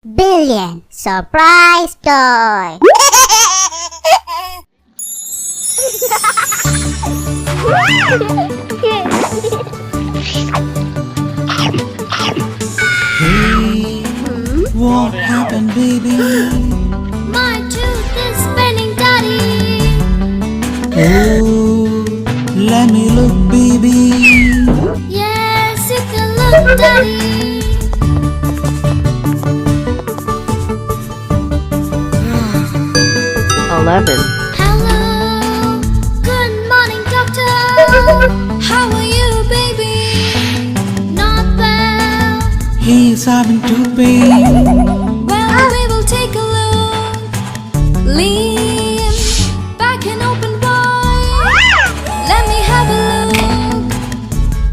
billion surprise toy. Hey, what happened, baby? My tooth is spinning, Daddy. Oh, let me look, baby. Yes, you can look, Daddy. 11, Hello, good morning, doctor. How are you, baby? Not well. He's having tooth pain. Well, we will take a look. Lean back and open wide. Let me have a look.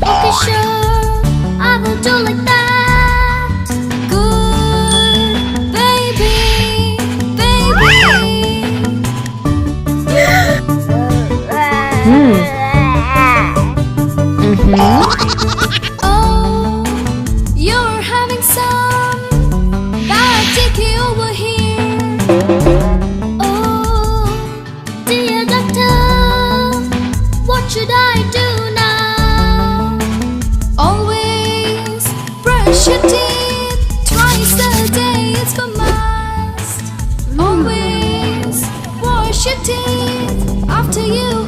Okay, sure, I will do like that. Good, baby, baby. Oh, you're having some bad dicky over here. Oh, dear doctor, what should I do now? Always brush your teeth twice a day, it's for must. Always wash your teeth after you